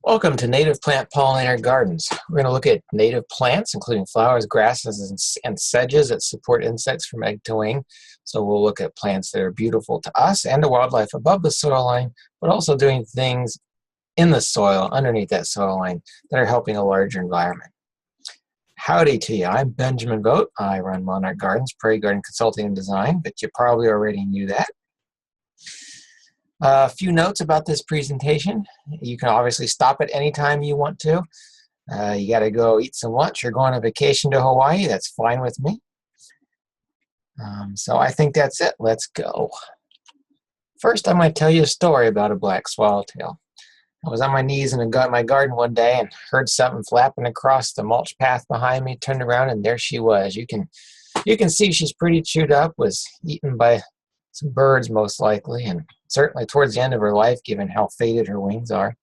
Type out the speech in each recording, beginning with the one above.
Welcome to Native Plant Pollinator Gardens. We're going to look at native plants, including flowers, grasses, and sedges that support insects from egg to wing. So we'll look at plants that are beautiful to us and to wildlife above the soil line, but also doing things in the soil, underneath that soil line, that are helping a larger environment. Howdy to you. I'm Benjamin Vogt. I run Monarch Gardens, Prairie Garden Consulting and Design, but you probably already knew that. A few notes about this presentation. You can obviously stop at any time you want to. You got to go eat some lunch or go on a vacation to Hawaii. That's fine with me. So I think that's it. Let's go. First, I might tell you a story about a black swallowtail. I was on my knees in my garden one day and heard something flapping across the mulch path behind me. Turned around and there she was. You can see she's pretty chewed up. Was eaten by some birds most likely, and certainly towards the end of her life, given how faded her wings are.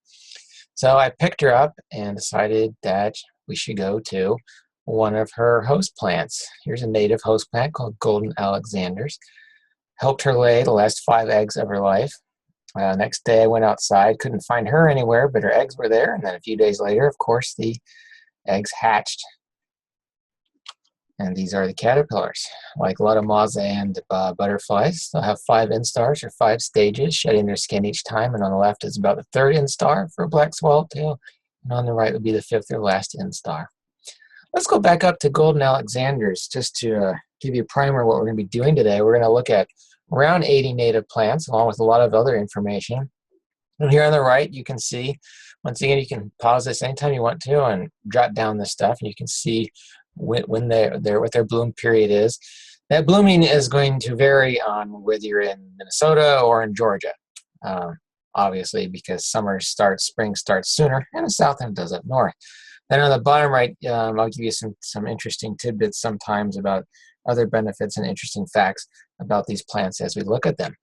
So I picked her up and decided that we should go to one of her host plants. Here's a native host plant called Golden Alexanders. Helped her lay the last 5 eggs of her life. Next day I went outside, couldn't find her anywhere, but her eggs were there. And then a few days later, of course, the eggs hatched. And these are the caterpillars. Like a lot of moths and butterflies, they'll have 5 instars or 5 stages, shedding their skin each time. And on the left is about the 3rd instar for a black swallowtail. And on the right would be the 5th or last instar. Let's go back up to Golden Alexanders just to give you a primer of what we're going to be doing today. We're going to look at around 80 native plants along with a lot of other information. And here on the right you can see, once again, you can pause this anytime you want to and jot down this stuff, and you can see when what their bloom period is. That blooming is going to vary on whether you're in Minnesota or in Georgia, obviously, because summer starts, spring starts sooner in the south than it does up north. Then on the bottom right, I'll give you some interesting tidbits sometimes about other benefits and interesting facts about these plants as we look at them.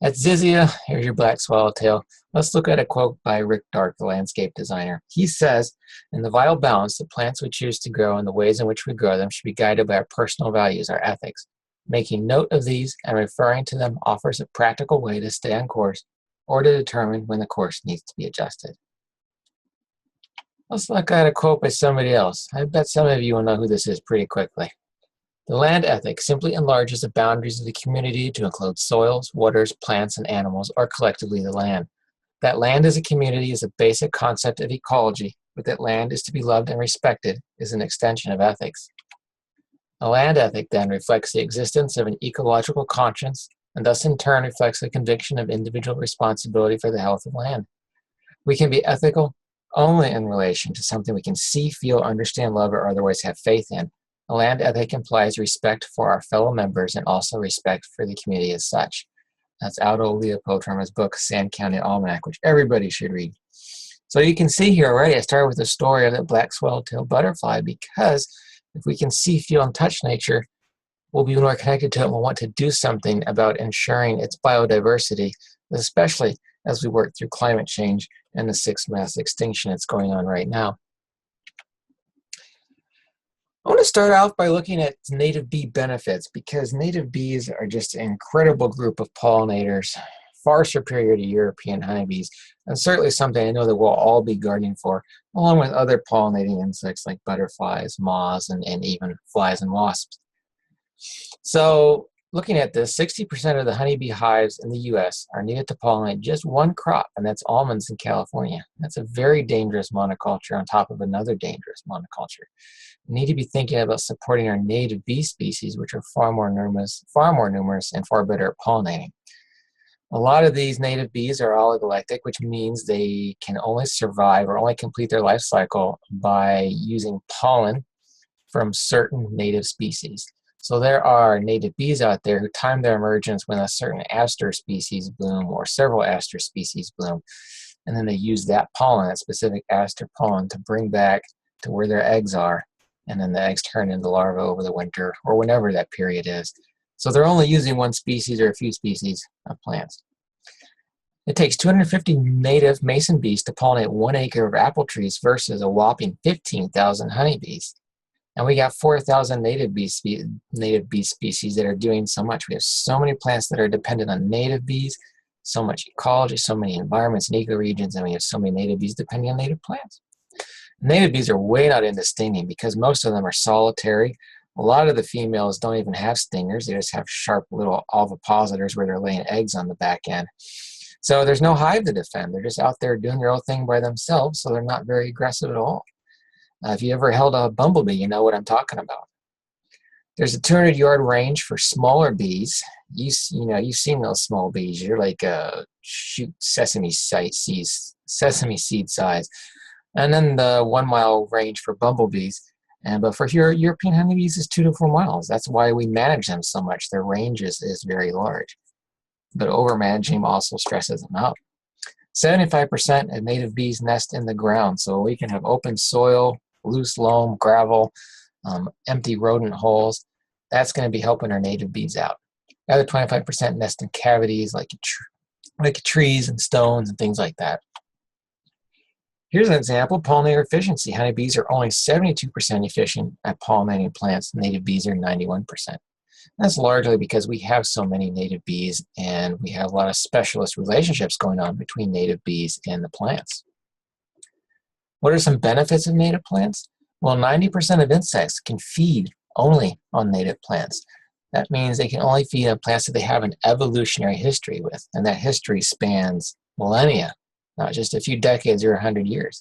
That's Zizia. Here's your black swallowtail. Let's look at a quote by Rick Dark, the landscape designer. He says, "In the vital balance, the plants we choose to grow and the ways in which we grow them should be guided by our personal values, our ethics. Making note of these and referring to them offers a practical way to stay on course or to determine when the course needs to be adjusted." Let's look at a quote by somebody else. I bet some of you will know who this is pretty quickly. "The land ethic simply enlarges the boundaries of the community to include soils, waters, plants, and animals, or collectively the land. That land as a community is a basic concept of ecology, but that land is to be loved and respected is an extension of ethics. A land ethic then reflects the existence of an ecological conscience, and thus in turn reflects the conviction of individual responsibility for the health of land. We can be ethical only in relation to something we can see, feel, understand, love, or otherwise have faith in. A land ethic implies respect for our fellow members and also respect for the community as such." That's Aldo Leopold from his book, Sand County Almanac, which everybody should read. So you can see here already, I started with the story of the black swallowtail butterfly, because if we can see, feel, and touch nature, we'll be more connected to it and we'll want to do something about ensuring its biodiversity, especially as we work through climate change and the 6th mass extinction that's going on right now. I want to start off by looking at native bee benefits, because native bees are just an incredible group of pollinators, far superior to European honeybees, and certainly something I know that we'll all be gardening for, along with other pollinating insects like butterflies, moths, and even flies and wasps. So looking at this, 60% of the honeybee hives in the U.S. are needed to pollinate just one crop, and that's almonds in California. That's a very dangerous monoculture on top of another dangerous monoculture. We need to be thinking about supporting our native bee species, which are far more numerous and far better at pollinating. A lot of these native bees are oligolectic, which means they can only survive or only complete their life cycle by using pollen from certain native species. So there are native bees out there who time their emergence when a certain aster species bloom or several aster species bloom. And then they use that pollen, that specific aster pollen, to bring back to where their eggs are. And then the eggs turn into larvae over the winter or whenever that period is. So they're only using one species or a few species of plants. It takes 250 native mason bees to pollinate 1 acre of apple trees versus a whopping 15,000 honeybees. And we got 4,000 native bee species that are doing so much. We have so many plants that are dependent on native bees so much ecology, so many environments and ecoregions, and we have so many native bees depending on native plants. Native bees are way not into stinging because most of them are solitary. A lot of the females don't even have stingers. They just have sharp little ovipositors where they're laying eggs on the back end. So there's no hive to defend. They're just out there doing their own thing by themselves, so they're not very aggressive at all. If you ever held a bumblebee, you know what I'm talking about. There's a 200-yard range for smaller bees. You've seen those small bees. You're like sesame seed size. And then the 1 mile range for bumblebees. But for European honeybees is 2 to 4 miles. That's why we manage them so much. Their range is very large. But overmanaging them also stresses them out. 75% of native bees nest in the ground. So we can have open soil, loose loam, gravel, empty rodent holes. That's going to be helping our native bees out. The other 25% nest in cavities like trees and stones and things like that. Here's an example, pollinator efficiency. Honeybees are only 72% efficient at pollinating plants. Native bees are 91%. That's largely because we have so many native bees and we have a lot of specialist relationships going on between native bees and the plants. What are some benefits of native plants? Well, 90% of insects can feed only on native plants. That means they can only feed on plants that they have an evolutionary history with, and that history spans millennia, not just a few decades or 100 years.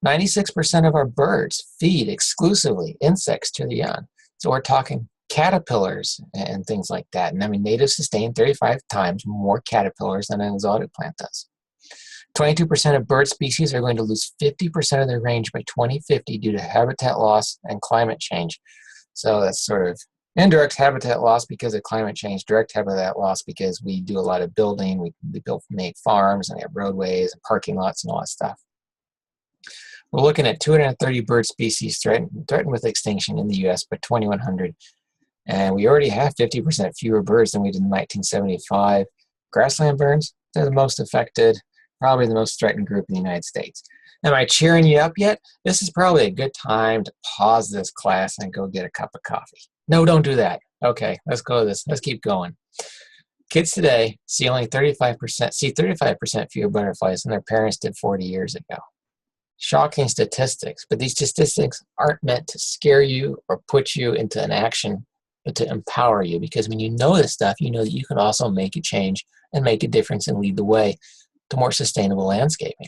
96% of our birds feed exclusively insects to the young. So we're talking caterpillars and things like that. And I mean, natives sustain 35 times more caterpillars than an exotic plant does. 22% of bird species are going to lose 50% of their range by 2050 due to habitat loss and climate change. So that's sort of indirect habitat loss because of climate change, direct habitat loss because we do a lot of building. We make farms and we have roadways and parking lots and all that stuff. We're looking at 230 bird species threatened with extinction in the U.S. by 2100. And we already have 50% fewer birds than we did in 1975. Grassland burns, they're the most affected, probably the most threatened group in the United States. Am I cheering you up yet? This is probably a good time to pause this class and go get a cup of coffee. No, don't do that. Okay, let's go with this. Let's keep going. Kids today see 35% fewer butterflies than their parents did 40 years ago. Shocking statistics, but these statistics aren't meant to scare you or put you into an action, but to empower you, because when you know this stuff, you know that you can also make a change and make a difference and lead the way to more sustainable landscaping.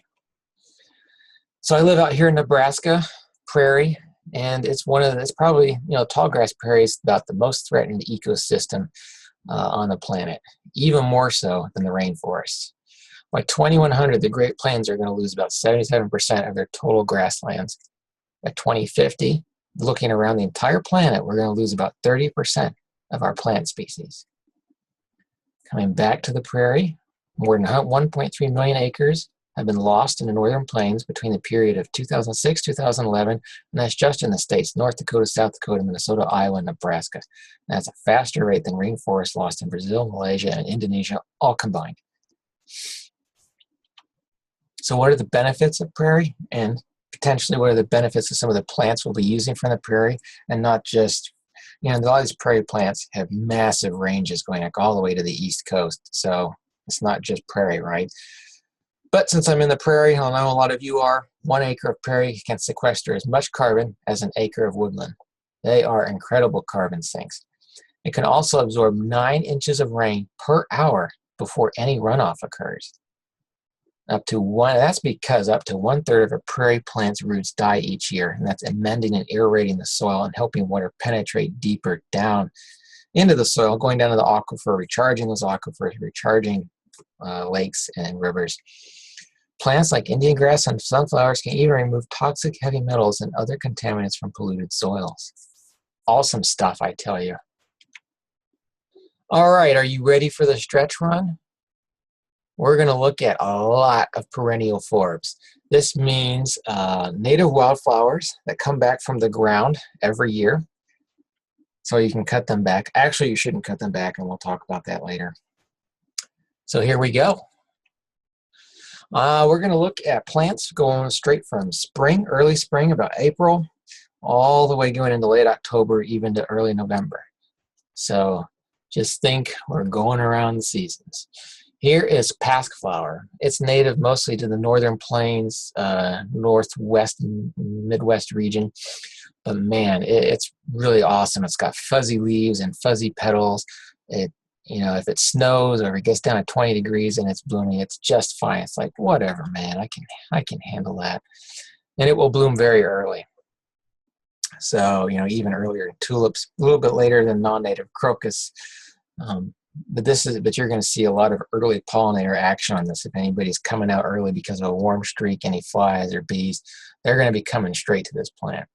So I live out here in Nebraska, prairie, and it's probably, tallgrass prairie is about the most threatened ecosystem on the planet, even more so than the rainforests. By 2100, the Great Plains are going to lose about 77% of their total grasslands. By 2050, looking around the entire planet, we're going to lose about 30% of our plant species. Coming back to the prairie, more than 1.3 million acres have been lost in the northern plains between the period of 2006-2011, and that's just in the states, North Dakota, South Dakota, Minnesota, Iowa, and Nebraska. And that's a faster rate than rainforests lost in Brazil, Malaysia, and Indonesia, all combined. So what are the benefits of prairie? And potentially what are the benefits of some of the plants we'll be using from the prairie? And not just, a lot of these prairie plants have massive ranges going like all the way to the East Coast. So it's not just prairie, right? But since I'm in the prairie, I know a lot of you are, 1 acre of prairie can sequester as much carbon as an acre of woodland. They are incredible carbon sinks. It can also absorb 9 inches of rain per hour before any runoff occurs. That's because up to 1/3 of a prairie plant's roots die each year, and that's amending and aerating the soil and helping water penetrate deeper down into the soil, going down to the aquifer, recharging those aquifers, recharging lakes and rivers. Plants like Indian grass and sunflowers can even remove toxic heavy metals and other contaminants from polluted soils. Awesome stuff, I tell you. All right, are you ready for the stretch run? We're going to look at a lot of perennial forbs. This means native wildflowers that come back from the ground every year. So you can cut them back. Actually, you shouldn't cut them back, and we'll talk about that later. So here we go. We're going to look at plants going straight from spring, early spring, about April, all the way going into late October, even to early November. So just think we're going around the seasons. Here is Pasque Flower. It's native mostly to the northern plains, northwest and midwest region. But man, it's really awesome. It's got fuzzy leaves and fuzzy petals. If it snows or if it gets down to 20 degrees and it's blooming, it's just fine. It's like, whatever, man, I can handle that. And it will bloom very early. So, even earlier tulips, a little bit later than non-native crocus. But you're going to see a lot of early pollinator action on this. If anybody's coming out early because of a warm streak, any flies or bees, they're going to be coming straight to this plant.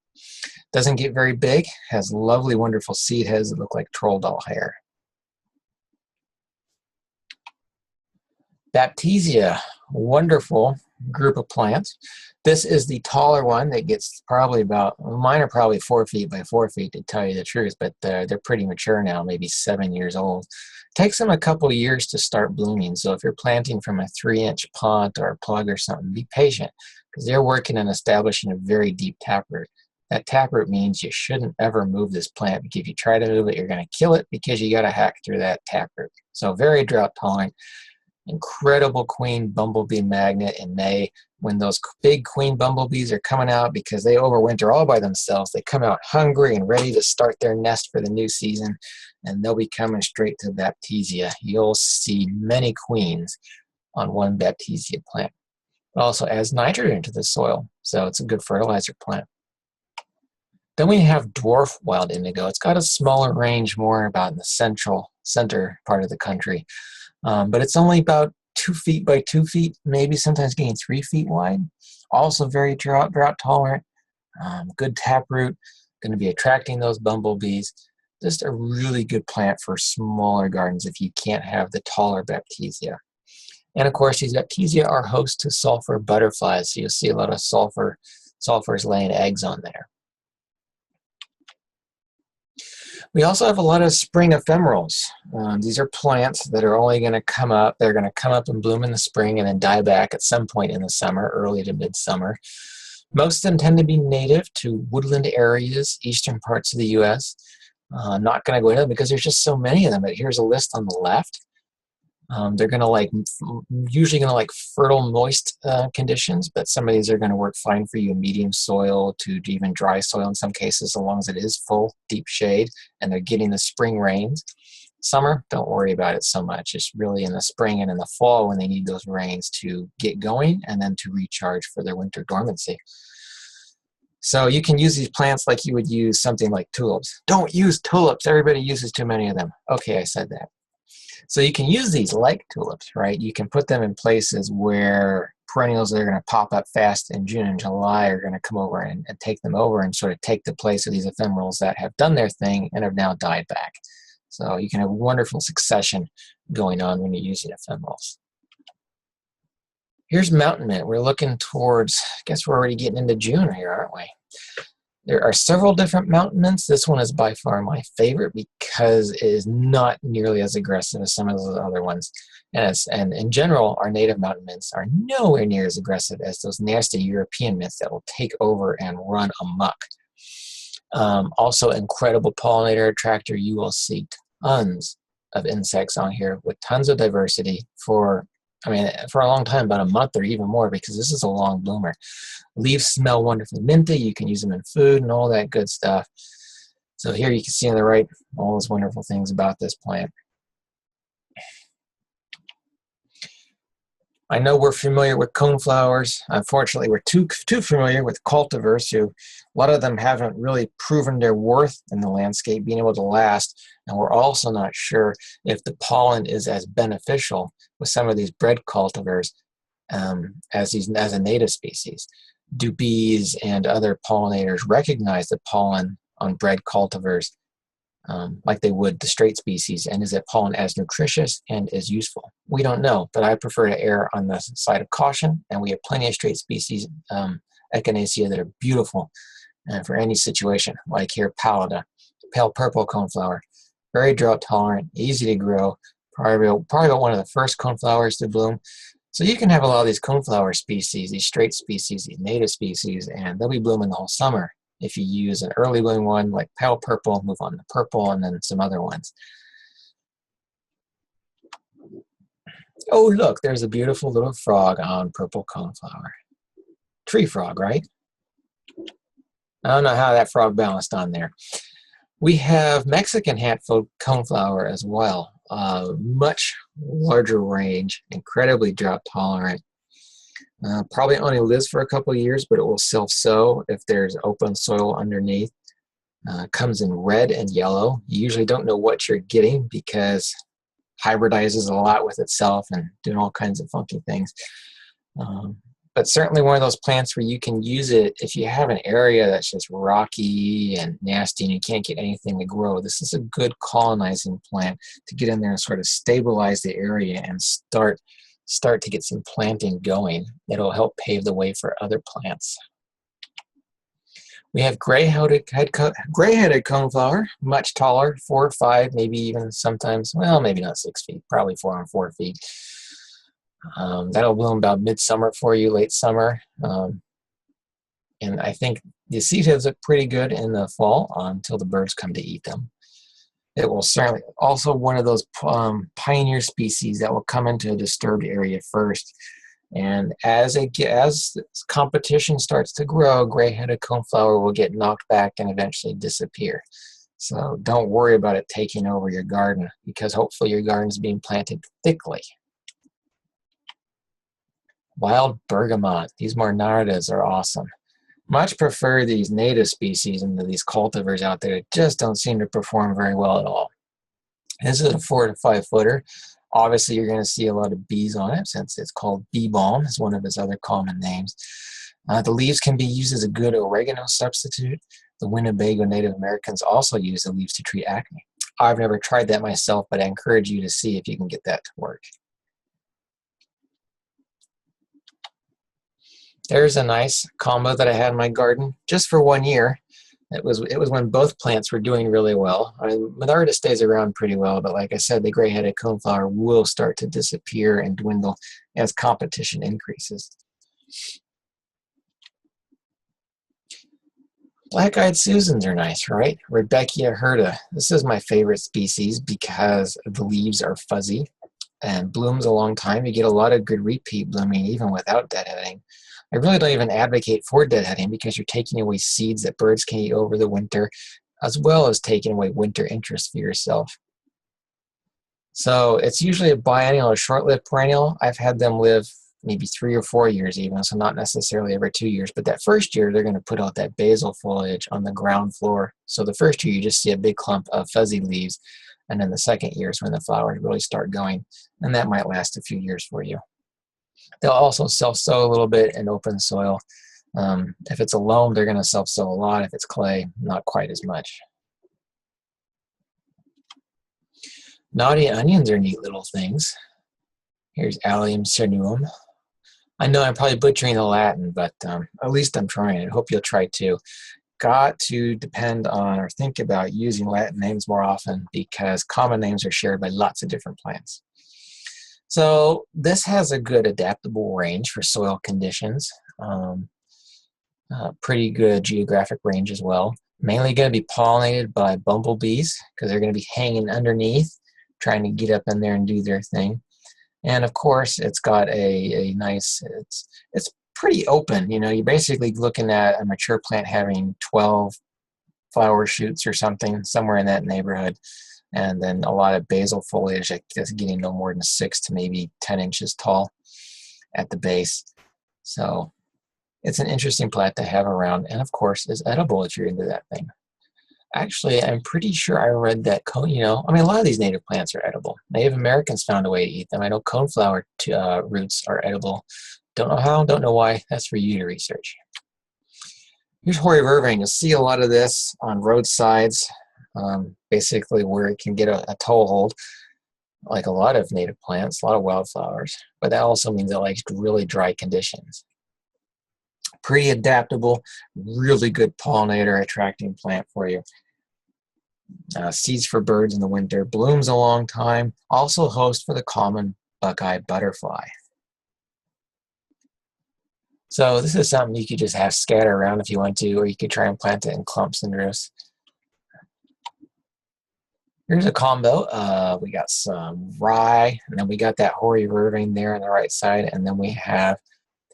Doesn't get very big, has lovely, wonderful seed heads that look like troll doll hair. Baptisia, wonderful group of plants. This is the taller one that gets probably mine are probably 4 feet by 4 feet to tell you the truth, but they're pretty mature now, maybe 7 years old. Takes them a couple of years to start blooming, so if you're planting from a 3-inch pot or a plug or something, be patient, because they're working on establishing a very deep taproot. That taproot means you shouldn't ever move this plant, because if you try to move it, you're going to kill it, because you got to hack through that taproot. So very drought tolerant. Incredible queen bumblebee magnet in May. When those big queen bumblebees are coming out, because they overwinter all by themselves, they come out hungry and ready to start their nest for the new season, and they'll be coming straight to Baptisia. You'll see many queens on one Baptisia plant. It also adds nitrogen to the soil, so it's a good fertilizer plant. Then we have dwarf wild indigo. It's got a smaller range, more about in the center part of the country. But it's only about 2 feet by 2 feet, maybe sometimes getting 3 feet wide. Also very drought tolerant, good taproot, going to be attracting those bumblebees. Just a really good plant for smaller gardens if you can't have the taller Baptisia. And of course, these Baptisia are host to sulfur butterflies, so you'll see a lot of sulfurs laying eggs on there. We also have a lot of spring ephemerals. These are plants that are only going to come up. They're going to come up and bloom in the spring and then die back at some point in the summer, early to midsummer. Most of them tend to be native to woodland areas, eastern parts of the U.S. I'm not going to go into them because there's just so many of them, but here's a list on the left. They're going to usually going to like fertile, moist conditions, but some of these are going to work fine for you in medium soil to even dry soil in some cases, as long as it is full, deep shade, and they're getting the spring rains. Summer, don't worry about it so much. It's really in the spring and in the fall when they need those rains to get going and then to recharge for their winter dormancy. So you can use these plants like you would use something like tulips. Don't use tulips. Everybody uses too many of them. Okay, I said that. So you can use these like tulips, right? You can put them in places where perennials that are going to pop up fast in June and July are going to come over and take them over and sort of take the place of these ephemerals that have done their thing and have now died back. So you can have wonderful succession going on when you're using ephemerals. Here's mountain mint. We're looking towards, I guess we're already getting into June here, aren't we? There are several different mountain mints. This one is by far my favorite because it is not nearly as aggressive as some of those other ones. And in general, our native mountain mints are nowhere near as aggressive as those nasty European mints that will take over and run amok. Also, incredible pollinator attractor. You will see tons of insects on here with tons of diversity for a long time, about a month or even more, because this is a long bloomer. Leaves smell wonderfully minty. You can use them in food and all that good stuff. So here you can see on the right all those wonderful things about this plant. I know we're familiar with coneflowers. Unfortunately, we're too familiar with cultivars, who a lot of them haven't really proven their worth in the landscape, being able to last. And we're also not sure if the pollen is as beneficial with some of these bred cultivars as a native species. Do bees and other pollinators recognize the pollen on bred cultivars like they would the straight species, and is that pollen as nutritious and as useful? We don't know, but I prefer to err on the side of caution, and we have plenty of straight species echinacea that are beautiful for any situation, like here pallida, pale purple coneflower, very drought tolerant, easy to grow, probably one of the first coneflowers to bloom. So you can have a lot of these coneflower species, these straight species, these native species, and they'll be blooming the whole summer. If you use an early blooming one like pale purple, move on to purple, and then some other ones. Oh, look, there's a beautiful little frog on purple coneflower. Tree frog, right? I don't know how that frog balanced on there. We have Mexican hat coneflower as well. Much larger range, incredibly drought tolerant. Probably only lives for a couple of years, but it will self-sow if there's open soil underneath. Comes in red and yellow. You usually don't know what you're getting because hybridizes a lot with itself and doing all kinds of funky things. But certainly one of those plants where you can use it if you have an area that's just rocky and nasty and you can't get anything to grow. This is a good colonizing plant to get in there and sort of stabilize the area and start to get some planting going. It'll help pave the way for other plants. We have gray-headed coneflower, much taller, 4 or 5, maybe even sometimes, well, maybe not 6 feet, probably 4 on 4 feet. That'll bloom about midsummer for you, late summer. And I think the seed heads look pretty good in the fall until the birds come to eat them. It will certainly also one of those pioneer species that will come into a disturbed area first. And as competition starts to grow, gray-headed coneflower will get knocked back and eventually disappear. So don't worry about it taking over your garden because hopefully your garden is being planted thickly. Wild bergamot. These Monarchs are awesome. Much prefer these native species into these cultivars out there that just don't seem to perform very well at all. This is a 4 to 5 footer. Obviously, you're going to see a lot of bees on it since it's called bee balm, is one of its other common names. The leaves can be used as a good oregano substitute. The Winnebago Native Americans also use the leaves to treat acne. I've never tried that myself, but I encourage you to see if you can get that to work. There's a nice combo that I had in my garden just for 1 year. It was when both plants were doing really well. I mean, Monarchs stays around pretty well, but like I said, the gray-headed coneflower will start to disappear and dwindle as competition increases. Black-eyed Susans are nice, right? Rudbeckia hirta. This is my favorite species because the leaves are fuzzy and blooms a long time. You get a lot of good repeat blooming even without deadheading. I really don't even advocate for deadheading because you're taking away seeds that birds can eat over the winter, as well as taking away winter interest for yourself. So it's usually a biennial or short-lived perennial. I've had them live maybe 3 or 4 years even, so not necessarily every 2 years. But that first year, they're going to put out that basal foliage on the ground floor. So the first year, you just see a big clump of fuzzy leaves. And then the second year is when the flowers really start going. And that might last a few years for you. They'll also self-sow a little bit in open soil. If it's a loam, they're going to self-sow a lot. If it's clay, not quite as much. Naughty onions are neat little things. Here's Allium cernuum. I know I'm probably butchering the Latin, but at least I'm trying. I hope you'll try too. Got to depend on or think about using Latin names more often because common names are shared by lots of different plants. So this has a good adaptable range for soil conditions. Pretty good geographic range as well. Mainly going to be pollinated by bumblebees because they're going to be hanging underneath, trying to get up in there and do their thing. And of course, it's got a nice, it's pretty open. You know, you're basically looking at a mature plant having 12 flower shoots or something, somewhere in that neighborhood. And then a lot of basal foliage that's getting no more than 6 to maybe 10 inches tall at the base. So it's an interesting plant to have around, and of course is edible if you're into that thing. Actually, I'm pretty sure I read that a lot of these native plants are edible. Native Americans found a way to eat them. I know coneflower roots are edible. Don't know how, don't know why. That's for you to research. Here's Hoary Vervain. You'll see a lot of this on roadsides. Basically where it can get a toehold, like a lot of native plants, a lot of wildflowers, but that also means it likes really dry conditions. Pretty adaptable, really good pollinator attracting plant for you. Seeds for birds in the winter, blooms a long time, also host for the common buckeye butterfly. So this is something you could just have scatter around if you want to, or you could try and plant it in clumps and drifts. Here's a combo. We got some rye, and then we got that Hoary Vervain there on the right side, and then we have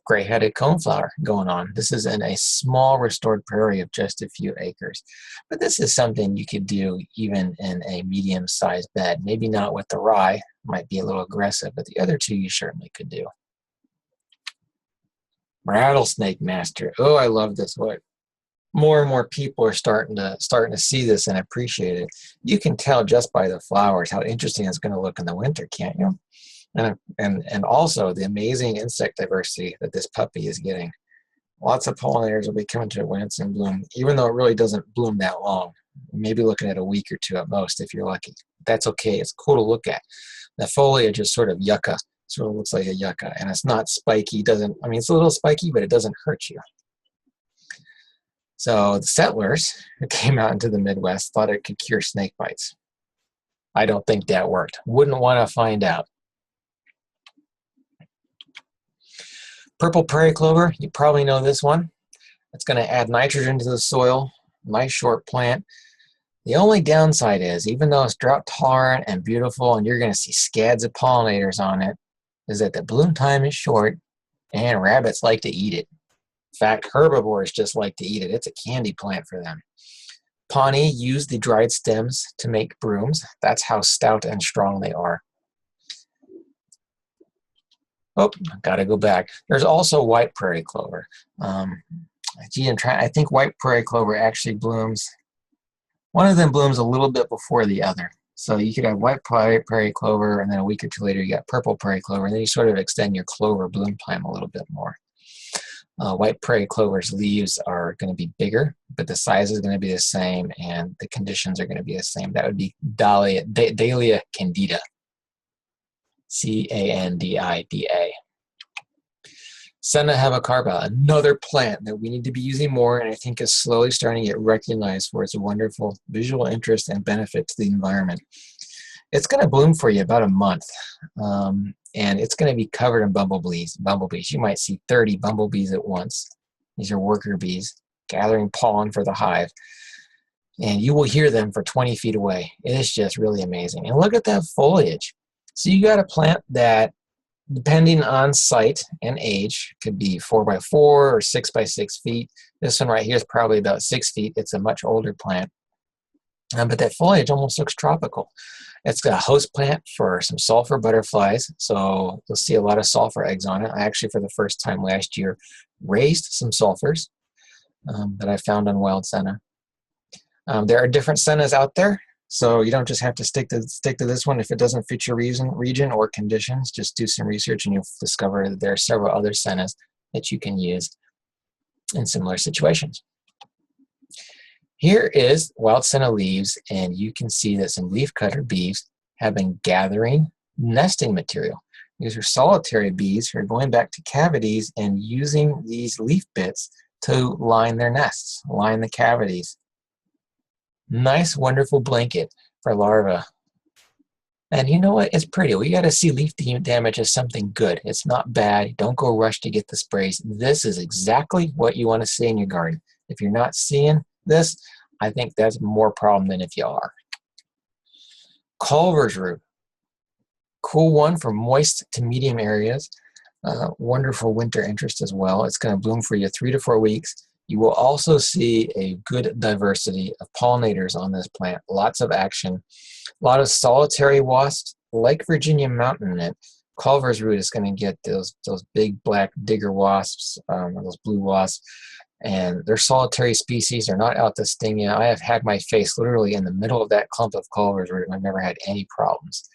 gray-headed coneflower going on. This is in a small restored prairie of just a few acres. But this is something you could do even in a medium-sized bed. Maybe not with the rye, might be a little aggressive, but the other two you certainly could do. Rattlesnake Master. Oh, I love this one. More and more people are starting to see this and appreciate it. You can tell just by the flowers how interesting it's going to look in the winter, can't you? And also the amazing insect diversity that this puppy is getting. Lots of pollinators will be coming to it when it's in bloom, even though it really doesn't bloom that long. Maybe looking at a week or two at most if you're lucky. That's okay. It's cool to look at. The foliage is sort of yucca. Sort of looks like a yucca, and it's not spiky. I mean, it's a little spiky, but it doesn't hurt you. So the settlers who came out into the Midwest thought it could cure snake bites. I don't think that worked. Wouldn't want to find out. Purple prairie clover, you probably know this one. It's going to add nitrogen to the soil. Nice short plant. The only downside is, even though it's drought tolerant and beautiful and you're going to see scads of pollinators on it, is that the bloom time is short and rabbits like to eat it. In fact, herbivores just like to eat it. It's a candy plant for them. Pawnee use the dried stems to make brooms. That's how stout and strong they are. Oh, gotta go back. There's also white prairie clover. I think white prairie clover actually blooms. One of them blooms a little bit before the other. So you could have white prairie clover, and then a week or two later you got purple prairie clover, and then you sort of extend your clover bloom time a little bit more. White prairie clover's leaves are going to be bigger, but the size is going to be the same, and the conditions are going to be the same. That would be Dahlia candida. C-A-N-D-I-D-A. Senna hemicarpa, another plant that we need to be using more, and I think is slowly starting to get recognized for its wonderful visual interest and benefit to the environment. It's going to bloom for you about a month, and it's going to be covered in bumblebees. You might see 30 bumblebees at once. These are worker bees gathering pollen for the hive, and you will hear them for 20 feet away. It is just really amazing. And look at that foliage. So you got a plant that, depending on site and age, could be 4x4 or 6x6 feet. This one right here is probably about 6 feet. It's a much older plant. But that foliage almost looks tropical. It's got a host plant for some sulfur butterflies, so you'll see a lot of sulfur eggs on it. I actually, for the first time last year, raised some sulfurs that I found on wild senna. There are different sennas out there, so you don't just have to stick to this one if it doesn't fit your region or conditions. Just do some research and you'll discover that there are several other sennas that you can use in similar situations. Here is wild senna leaves, and you can see that some leafcutter bees have been gathering nesting material. These are solitary bees who are going back to cavities and using these leaf bits to line their nests, line the cavities. Nice, wonderful blanket for larvae. And you know what? It's pretty. We got to see leaf damage as something good. It's not bad. Don't go rush to get the sprays. This is exactly what you want to see in your garden. If you're not seeing this, I think that's more problem than if you are. Culver's root. Cool one for moist to medium areas. Wonderful winter interest as well. It's going to bloom for you 3 to 4 weeks. You will also see a good diversity of pollinators on this plant. Lots of action. A lot of solitary wasps, like Virginia mountain mint. Culver's root is going to get those big black digger wasps, those blue wasps. And they're solitary species. They're not out to sting you. I have had my face literally in the middle of that clump of Culver's root, and I've never had any problems.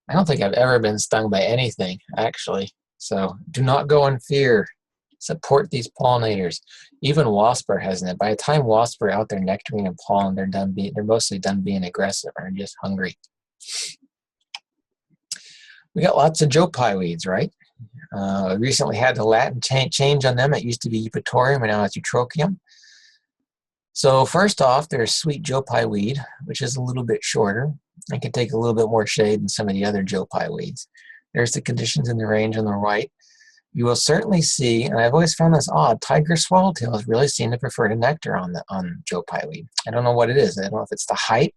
I don't think I've ever been stung by anything, actually. So do not go in fear. Support these pollinators. Even wasps are hesitant. By the time wasps are out there nectaring and pollen, they're mostly done being aggressive or just hungry. We got lots of Joe Pye weeds, right? Recently had the Latin change on them. It used to be Eupatorium, and now it's Eutrochium. So first off, there's sweet Joe Pye weed, which is a little bit shorter and can take a little bit more shade than some of the other Joe Pye weeds. There's the conditions in the range on the right. You will certainly see, and I've always found this odd, tiger swallowtails really seem to prefer to nectar on Joe Pye weed. I don't know what it is. I don't know if it's the height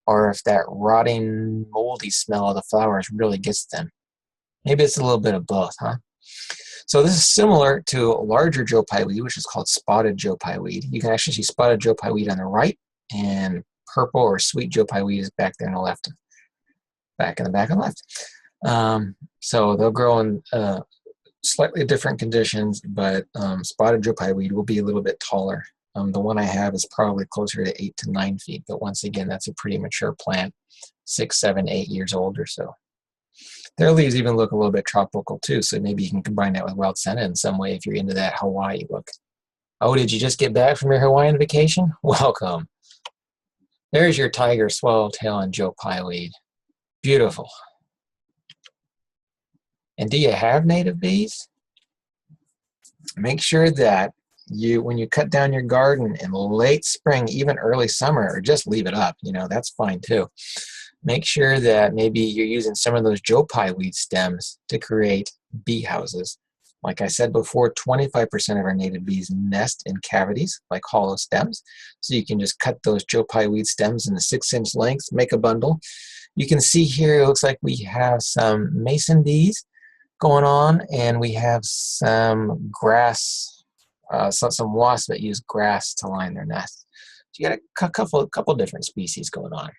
or if that rotting, moldy smell of the flowers really gets them. Maybe it's a little bit of both, huh? So this is similar to a larger Joe Pye weed, which is called spotted Joe Pye weed. You can actually see spotted Joe Pye weed on the right, and purple or sweet Joe Pye weed is back there on the left, back in the back on the left. So they'll grow in slightly different conditions, but spotted Joe Pye weed will be a little bit taller. The one I have is probably closer to 8 to 9 feet, but once again, that's a pretty mature plant, 6, 7, 8 years old or so. Their leaves even look a little bit tropical too, so maybe you can combine that with wild Senna in some way if you're into that Hawaii look. Oh, did you just get back from your Hawaiian vacation? Welcome. There's your tiger swallowtail and Joe Pye weed. Beautiful. And do you have native bees? Make sure that when you cut down your garden in late spring, even early summer, or just leave it up, that's fine too. Make sure that maybe you're using some of those Joe Pye weed stems to create bee houses. Like I said before, 25% of our native bees nest in cavities, like hollow stems. So you can just cut those Joe Pye weed stems in a 6-inch length, make a bundle. You can see here, it looks like we have some mason bees going on, and we have some grass, some wasps that use grass to line their nests. So you got a couple different species going on.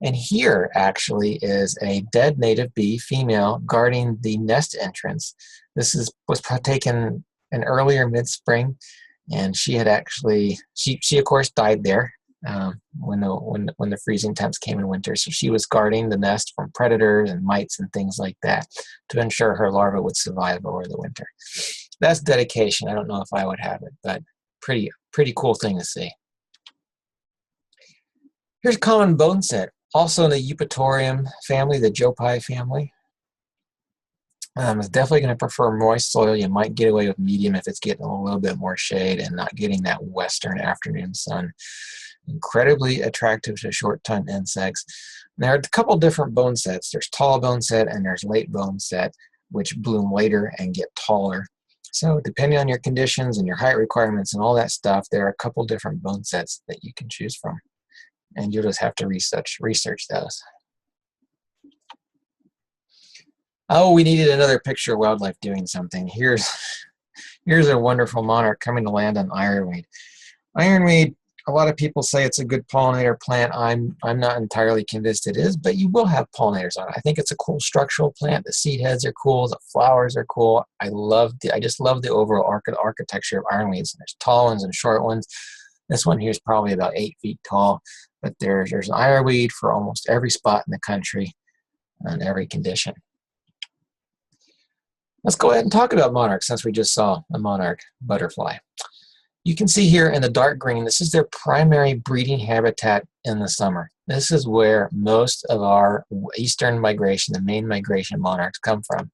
And here actually is a dead native bee, female, guarding the nest entrance. This was taken in earlier mid-spring, and she had actually, she of course died there when the freezing temps came in winter. So she was guarding the nest from predators and mites and things like that to ensure her larva would survive over the winter. That's dedication. I don't know if I would have it, but pretty cool thing to see. Here's a common boneset. Also in the Eupatorium family, the Joe Pye family. It's definitely going to prefer moist soil. You might get away with medium if it's getting a little bit more shade and not getting that western afternoon sun. Incredibly attractive to short-tongued insects. And there are a couple different bone sets. There's tall bone set and there's late bone set, which bloom later and get taller. So depending on your conditions and your height requirements and all that stuff, there are a couple different bone sets that you can choose from. And you'll just have to research those. Oh, we needed another picture of wildlife doing something. Here's a wonderful monarch coming to land on ironweed. Ironweed, a lot of people say it's a good pollinator plant. I'm not entirely convinced it is, but you will have pollinators on it. I think it's a cool structural plant. The seed heads are cool. The flowers are cool. I just love the overall architecture of ironweeds. There's tall ones and short ones. This one here is probably about 8 feet tall. But there's an ironweed for almost every spot in the country and every condition. Let's go ahead and talk about monarchs since we just saw a monarch butterfly. You can see here in the dark green, this is their primary breeding habitat in the summer. This is where most of our eastern migration, the main migration monarchs come from.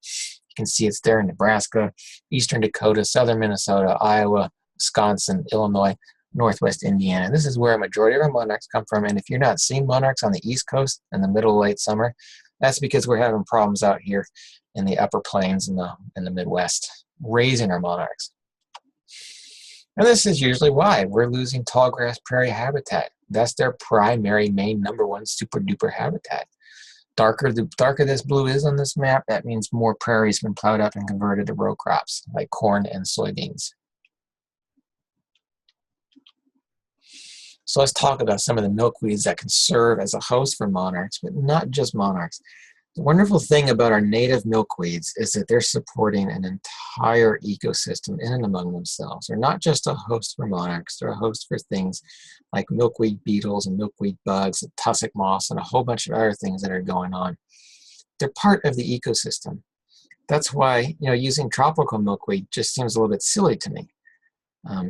You can see it's there in Nebraska, eastern Dakota, southern Minnesota, Iowa, Wisconsin, Illinois, Northwest Indiana. This is where a majority of our monarchs come from, and if you're not seeing monarchs on the East Coast in the middle of late summer, that's because we're having problems out here in the upper plains in the Midwest raising our monarchs. And this is usually why we're losing tallgrass prairie habitat. That's their primary, main, #1 super duper habitat. The darker this blue is on this map, that means more prairie's been plowed up and converted to row crops like corn and soybeans. So let's talk about some of the milkweeds that can serve as a host for monarchs, but not just monarchs. The wonderful thing about our native milkweeds is that they're supporting an entire ecosystem in and among themselves. They're not just a host for monarchs, they're a host for things like milkweed beetles and milkweed bugs and tussock moths and a whole bunch of other things that are going on. They're part of the ecosystem. That's why, using tropical milkweed just seems a little bit silly to me.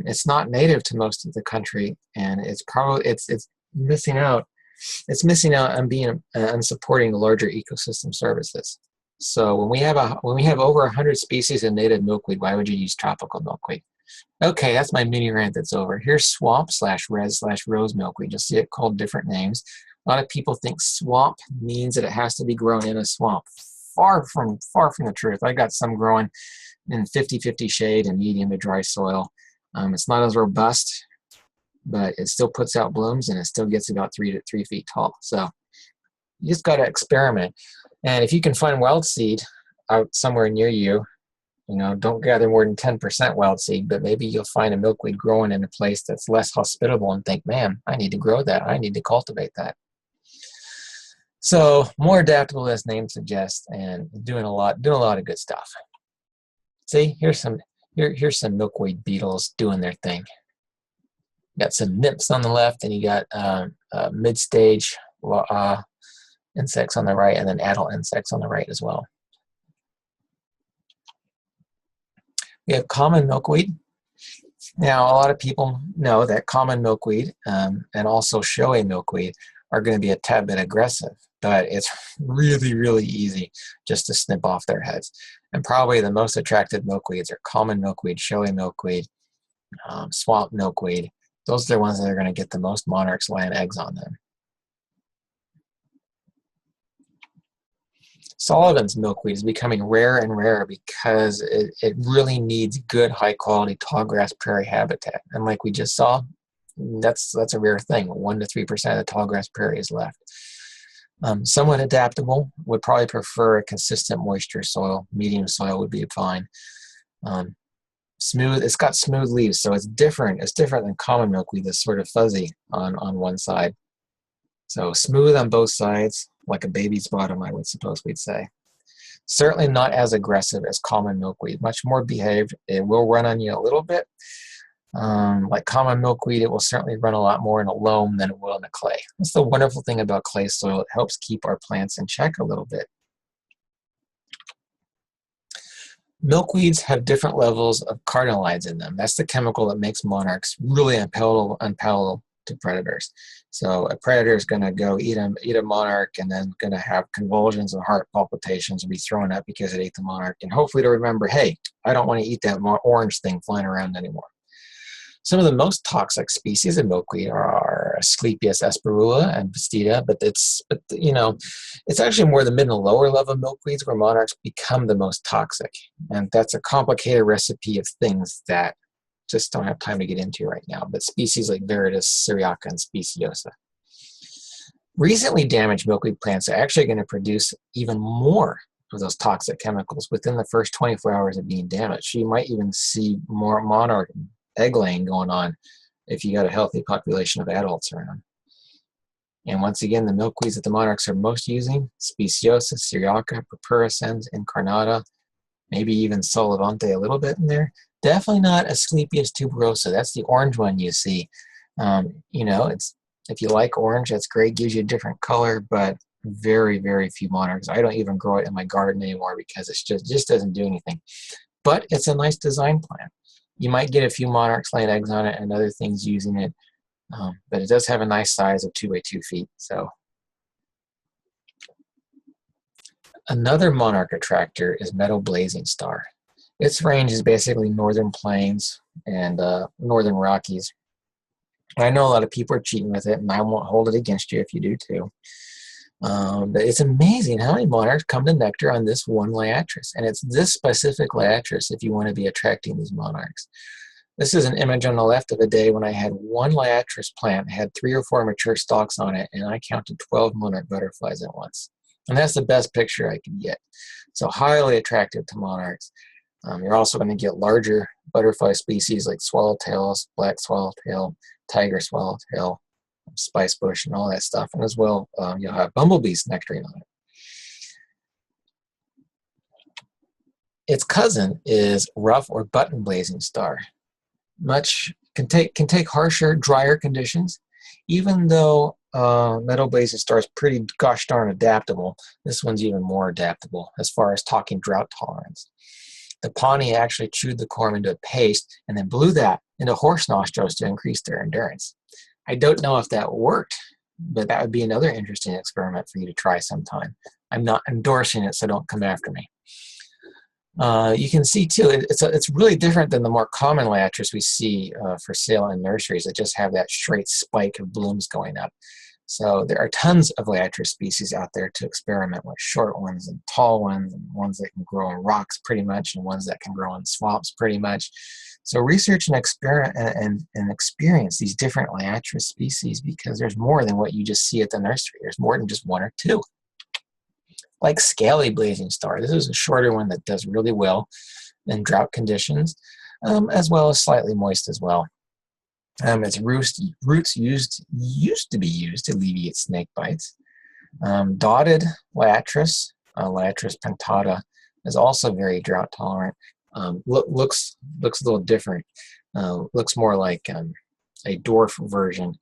It's not native to most of the country, and it's missing out. It's missing out on supporting the larger ecosystem services. So when we have over 100 species of native milkweed, why would you use tropical milkweed? Okay, that's my mini rant that's over. Here's swamp/red/rose milkweed. You'll see it called different names. A lot of people think swamp means that it has to be grown in a swamp. Far from the truth. I got some growing in 50-50 shade and medium to dry soil. It's not as robust but it still puts out blooms and it still gets about 3 feet tall. So you just got to experiment. And if you can find wild seed out somewhere near you, you know, don't gather more than 10% wild seed, but maybe you'll find a milkweed growing in a place that's less hospitable and think, man, I need to grow that. I need to cultivate that. So more adaptable, as name suggests, and doing a lot of good stuff. See, here's some milkweed beetles doing their thing. Got some nymphs on the left, and you got mid-stage insects on the right, and then adult insects on the right as well. We have common milkweed. Now, a lot of people know that common milkweed and also showy milkweed are going to be a tad bit aggressive, but it's really, really easy just to snip off their heads. And probably the most attractive milkweeds are common milkweed, showy milkweed, swamp milkweed. Those are the ones that are going to get the most monarchs laying eggs on them. Sullivant's milkweed is becoming rarer and rarer because it really needs good, high-quality tallgrass prairie habitat. And like we just saw, that's a rare thing. 1 to 3% of the tallgrass prairie is left. Somewhat adaptable, would probably prefer a consistent moisture soil. Medium soil would be fine. Smooth, it's got smooth leaves, so it's different. It's different than common milkweed that's sort of fuzzy on one side. So smooth on both sides, like a baby's bottom, I would suppose we'd say. Certainly not as aggressive as common milkweed, much more behaved. It will run on you a little bit. Like common milkweed, it will certainly run a lot more in a loam than it will in a clay. That's the wonderful thing about clay soil. It helps keep our plants in check a little bit. Milkweeds have different levels of carnelides in them. That's the chemical that makes monarchs really unpalatable to predators. So a predator is going to go eat a monarch and then going to have convulsions and heart palpitations and be thrown up because it ate the monarch, and hopefully to remember, hey, I don't want to eat that orange thing flying around anymore. Some of the most toxic species of milkweed are Asclepias asperula and Vestida, but it's actually more the mid and lower level milkweeds where monarchs become the most toxic, and that's a complicated recipe of things that just don't have time to get into right now. But species like Viridis, Syriaca, and Speciosa. Recently damaged milkweed plants are actually going to produce even more of those toxic chemicals within the first 24 hours of being damaged. So you might even see more monarch egg laying going on if you got a healthy population of adults around. And once again, the milkweeds that the monarchs are most using, Speciosa, Syriaca, Purpurescens, Incarnata, maybe even Sullivante a little bit in there. Definitely not Asclepias tuberosa. That's the orange one you see. If you like orange, that's great, gives you a different color, but very, very few monarchs. I don't even grow it in my garden anymore because it just doesn't do anything. But it's a nice design plant. You might get a few monarchs laying eggs on it and other things using it, but it does have a nice size of 2 by 2 feet. So another monarch attractor is Meadow Blazingstar. Its range is basically northern plains and northern Rockies. I know a lot of people are cheating with it, and I won't hold it against you if you do too. But it's amazing how many monarchs come to nectar on this one liatris, and it's this specific liatris if you want to be attracting these monarchs. This is an image on the left of a day when I had one liatris plant, had 3 or 4 mature stalks on it, and I counted 12 monarch butterflies at once. And that's the best picture I could get. So highly attractive to monarchs. You're also going to get larger butterfly species like swallowtails, black swallowtail, tiger swallowtail, spicebush, and all that stuff. And as well, you'll have bumblebees nectaring on it. Its cousin is rough or button Blazingstar. Can take harsher, drier conditions. Even though Meadow Blazingstar is pretty gosh darn adaptable, this one's even more adaptable as far as talking drought tolerance. The Pawnee actually chewed the corm into a paste and then blew that into horse nostrils to increase their endurance. I don't know if that worked, but that would be another interesting experiment for you to try sometime. I'm not endorsing it, so don't come after me. You can see too, it's really different than the more common liatris we see for sale in nurseries that just have that straight spike of blooms going up. So there are tons of liatris species out there to experiment with, short ones and tall ones, and ones that can grow in rocks pretty much, and ones that can grow in swamps pretty much. So research and experiment and experience these different liatris species, because there's more than what you just see at the nursery. There's more than just one or two. Like Scaly Blazingstar. This is a shorter one that does really well in drought conditions, as well as slightly moist as well. Its roots used to be used to alleviate snake bites. Dotted liatris, Liatris punctata, is also very drought tolerant. Looks a little different. Looks more like a dwarf version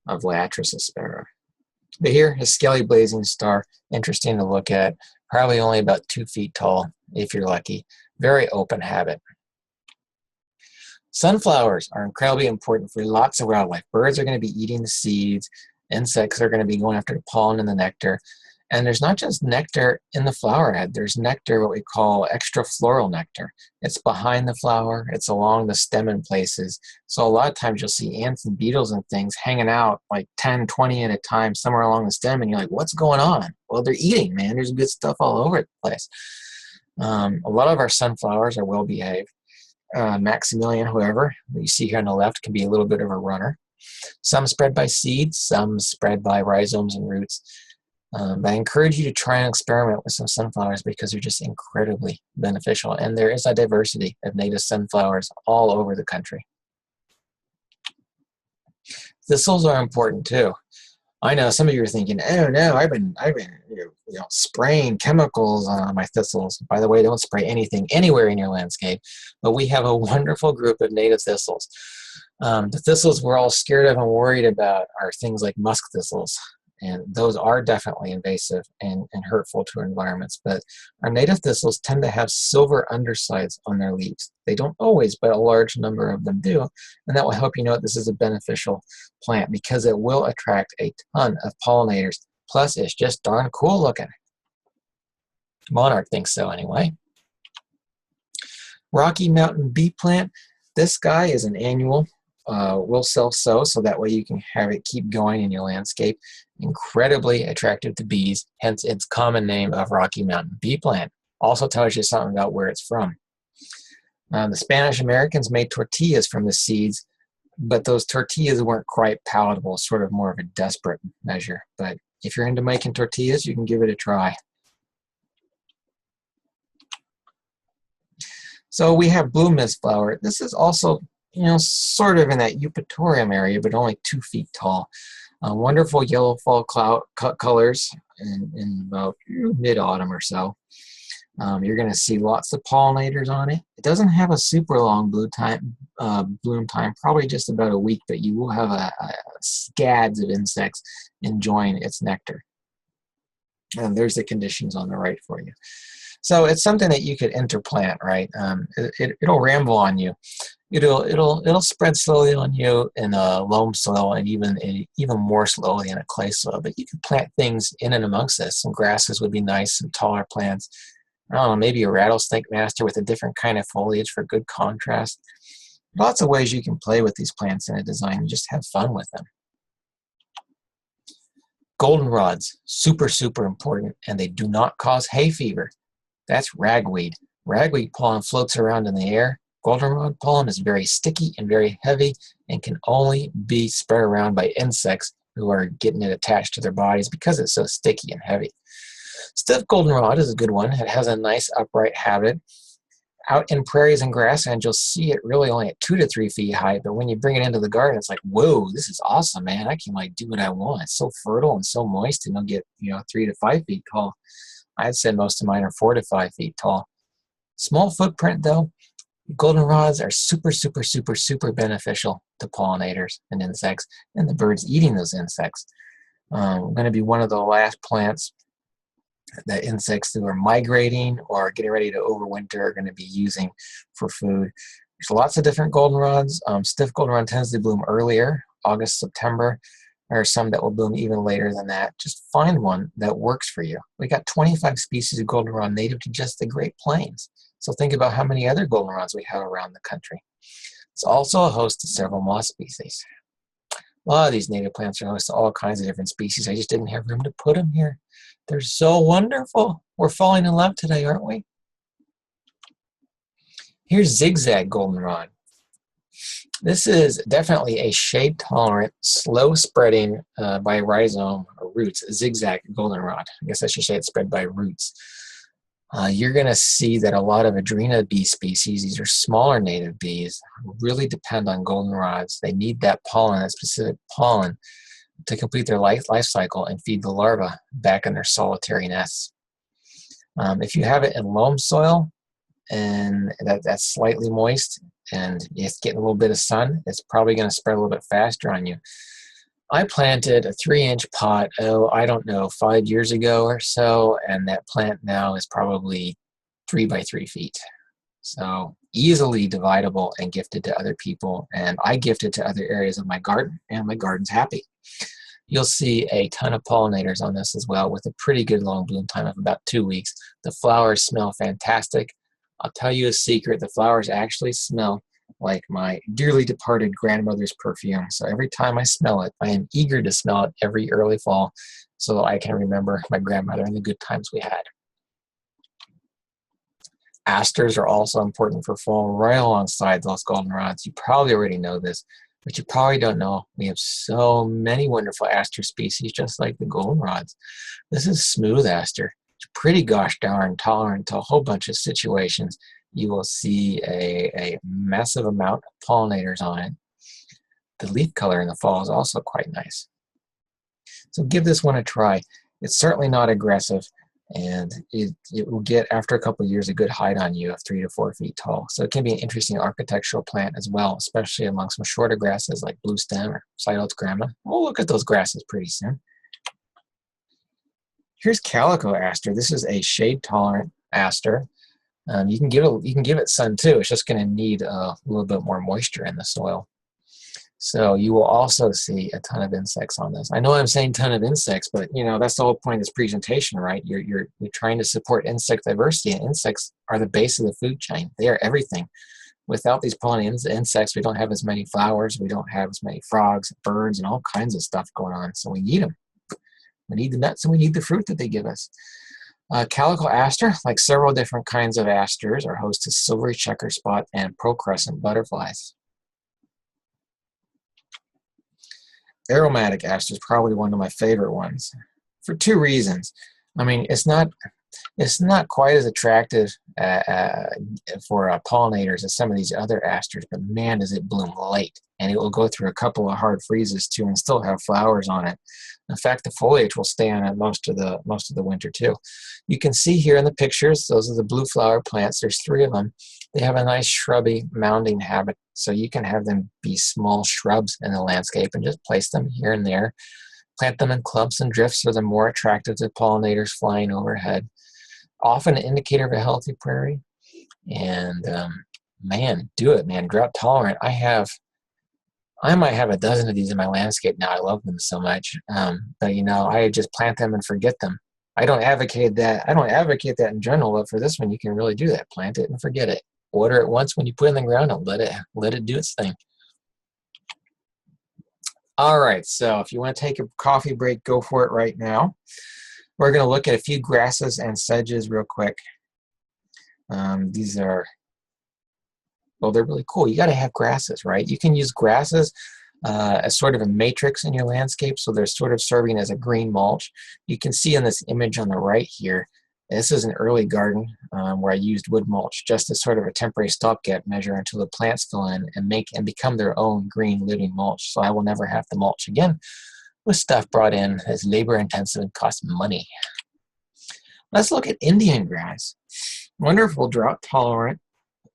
of Liatris aspera. But here is Scaly Blazingstar, interesting to look at. Probably only about 2 feet tall, if you're lucky. Very open habit. Sunflowers are incredibly important for lots of wildlife. Birds are going to be eating the seeds. Insects are going to be going after the pollen and the nectar. And there's not just nectar in the flower head. There's nectar, what we call extra floral nectar. It's behind the flower. It's along the stem in places. So a lot of times you'll see ants and beetles and things hanging out like 10, 20 at a time somewhere along the stem. And you're like, what's going on? Well, they're eating, man. There's good stuff all over the place. A lot of our sunflowers are well behaved. Maximilian, however, you see here on the left, can be a little bit of a runner. Some spread by seeds, some spread by rhizomes and roots. But I encourage you to try and experiment with some sunflowers, because they're just incredibly beneficial. And there is a diversity of native sunflowers all over the country. Thistles are important too. I know some of you are thinking, oh no, I've been spraying chemicals on my thistles. By the way, don't spray anything anywhere in your landscape. But we have a wonderful group of native thistles. The thistles we're all scared of and worried about are things like musk thistles. And those are definitely invasive and hurtful to environments. But our native thistles tend to have silver undersides on their leaves. They don't always, but a large number of them do. And that will help you know that this is a beneficial plant, because it will attract a ton of pollinators. Plus, it's just darn cool looking. Monarch thinks so anyway. Rocky Mountain bee plant. This guy is an annual. Will self-sow, so that way you can have it keep going in your landscape. Incredibly attractive to bees, hence its common name of Rocky Mountain bee plant. Also tells you something about where it's from. The Spanish Americans made tortillas from the seeds, but those tortillas weren't quite palatable, sort of more of a desperate measure. But if you're into making tortillas, you can give it a try. So we have blue mistflower. This is also, sort of in that eupatorium area, but only 2 feet tall. Wonderful yellow fall colors in about mid-autumn or so. You're going to see lots of pollinators on it. It doesn't have a super long bloom time, probably just about a week, but you will have a scads of insects enjoying its nectar. And there's the conditions on the right for you. So it's something that you could interplant, right? It'll ramble on you. It'll spread slowly on you in a loam soil, and even more slowly in a clay soil. But you can plant things in and amongst this. Some grasses would be nice, some taller plants. I don't know, maybe a Rattlesnake Master with a different kind of foliage for good contrast. Lots of ways you can play with these plants in a design and just have fun with them. Goldenrods, super, super important, and they do not cause hay fever. That's ragweed. Ragweed pollen floats around in the air. Goldenrod pollen is very sticky and very heavy and can only be spread around by insects who are getting it attached to their bodies because it's so sticky and heavy. Stiff goldenrod is a good one. It has a nice upright habit. Out in prairies and grasslands, you'll see it really only at 2 to 3 feet high, but when you bring it into the garden, it's like, whoa, this is awesome, man. I can do what I want. It's so fertile and so moist, and they'll get 3 to 5 feet tall. I'd say most of mine are 4 to 5 feet tall. Small footprint though. Goldenrods are super, super, super, super beneficial to pollinators and insects, and the birds eating those insects. Going to be one of the last plants that insects who are migrating or getting ready to overwinter are going to be using for food. There's lots of different goldenrods. Stiff goldenrod tends to bloom earlier, August, September. There are some that will bloom even later than that. Just find one that works for you. We got 25 species of goldenrod native to just the Great Plains. So think about how many other goldenrods we have around the country. It's also a host to several moss species. A lot of these native plants are host to all kinds of different species. I just didn't have room to put them here. They're so wonderful. We're falling in love today, aren't we? Here's Zigzag Goldenrod. This is definitely a shade-tolerant, slow-spreading by rhizome or roots, zigzag goldenrod. I guess I should say it's spread by roots. You're going to see that a lot of Adrena bee species, these are smaller native bees, really depend on goldenrods. They need that pollen, that specific pollen, to complete their life cycle and feed the larvae back in their solitary nests. If you have it in loam soil and that's slightly moist and it's getting a little bit of sun, it's probably going to spread a little bit faster on you. I planted a 3-inch pot, I don't know, 5 years ago or so, and that plant now is probably 3 by 3 feet. So easily dividable and gifted to other people, and I gifted to other areas of my garden, and my garden's happy. You'll see a ton of pollinators on this as well, with a pretty good long bloom time of about 2 weeks. The flowers smell fantastic. I'll tell you a secret, the flowers actually smell like my dearly departed grandmother's perfume. So every time I smell it, I am eager to smell it every early fall so I can remember my grandmother and the good times we had. Asters are also important for fall, right alongside those goldenrods. You probably already know this, but you probably don't know we have so many wonderful aster species just like the goldenrods. This is smooth aster. It's pretty gosh darn tolerant to a whole bunch of situations. You will see a massive amount of pollinators on it. The leaf color in the fall is also quite nice. So give this one a try. It's certainly not aggressive, and it will get, after a couple of years, a good height on you of 3 to 4 feet tall. So it can be an interesting architectural plant as well, especially among some shorter grasses like Bluestem or Sideoats Grama. We'll look at those grasses pretty soon. Here's Calico Aster. This is a shade-tolerant aster. You can give it sun too. It's just going to need a little bit more moisture in the soil. So you will also see a ton of insects on this. I know I'm saying ton of insects, but you know that's the whole point of this presentation, right? You're trying to support insect diversity, and insects are the base of the food chain. They are everything. Without these pollinating insects, we don't have as many flowers, we don't have as many frogs, birds, and all kinds of stuff going on. So we need them. We need the nuts and we need the fruit that they give us. Calico Aster, like several different kinds of asters, are host to silvery checker spot and procrescent butterflies. Aromatic Aster is probably one of my favorite ones for 2 reasons. I mean, it's not quite as attractive for pollinators as some of these other asters, but man, does it bloom late. And it will go through a couple of hard freezes too and still have flowers on it. In fact, the foliage will stay on it most of the winter too. You can see here in the pictures, those are the blue flower plants. There's 3 of them. They have a nice shrubby mounding habit, so you can have them be small shrubs in the landscape and just place them here and there. Plant them in clumps and drifts so they're more attractive to pollinators flying overhead. Often an indicator of a healthy prairie. And man, do it, man. Drought tolerant. I might have a dozen of these in my landscape now. I love them so much. But you know, I just plant them and forget them. I don't advocate that. I don't advocate that in general, but for this one, you can really do that. Plant it and forget it. Water it once when you put it in the ground and let it do its thing. All right, so if you want to take a coffee break, go for it right now. We're going to look at a few grasses and sedges real quick. These are, well, they're really cool. You got to have grasses, right? You can use grasses as sort of a matrix in your landscape, so they're sort of serving as a green mulch. You can see in this image on the right here, this is an early garden where I used wood mulch just as sort of a temporary stopgap measure until the plants fill in and become their own green living mulch. So I will never have to mulch again with stuff brought in as labor intensive and costs money. Let's look at Indian grass. Wonderful drought tolerant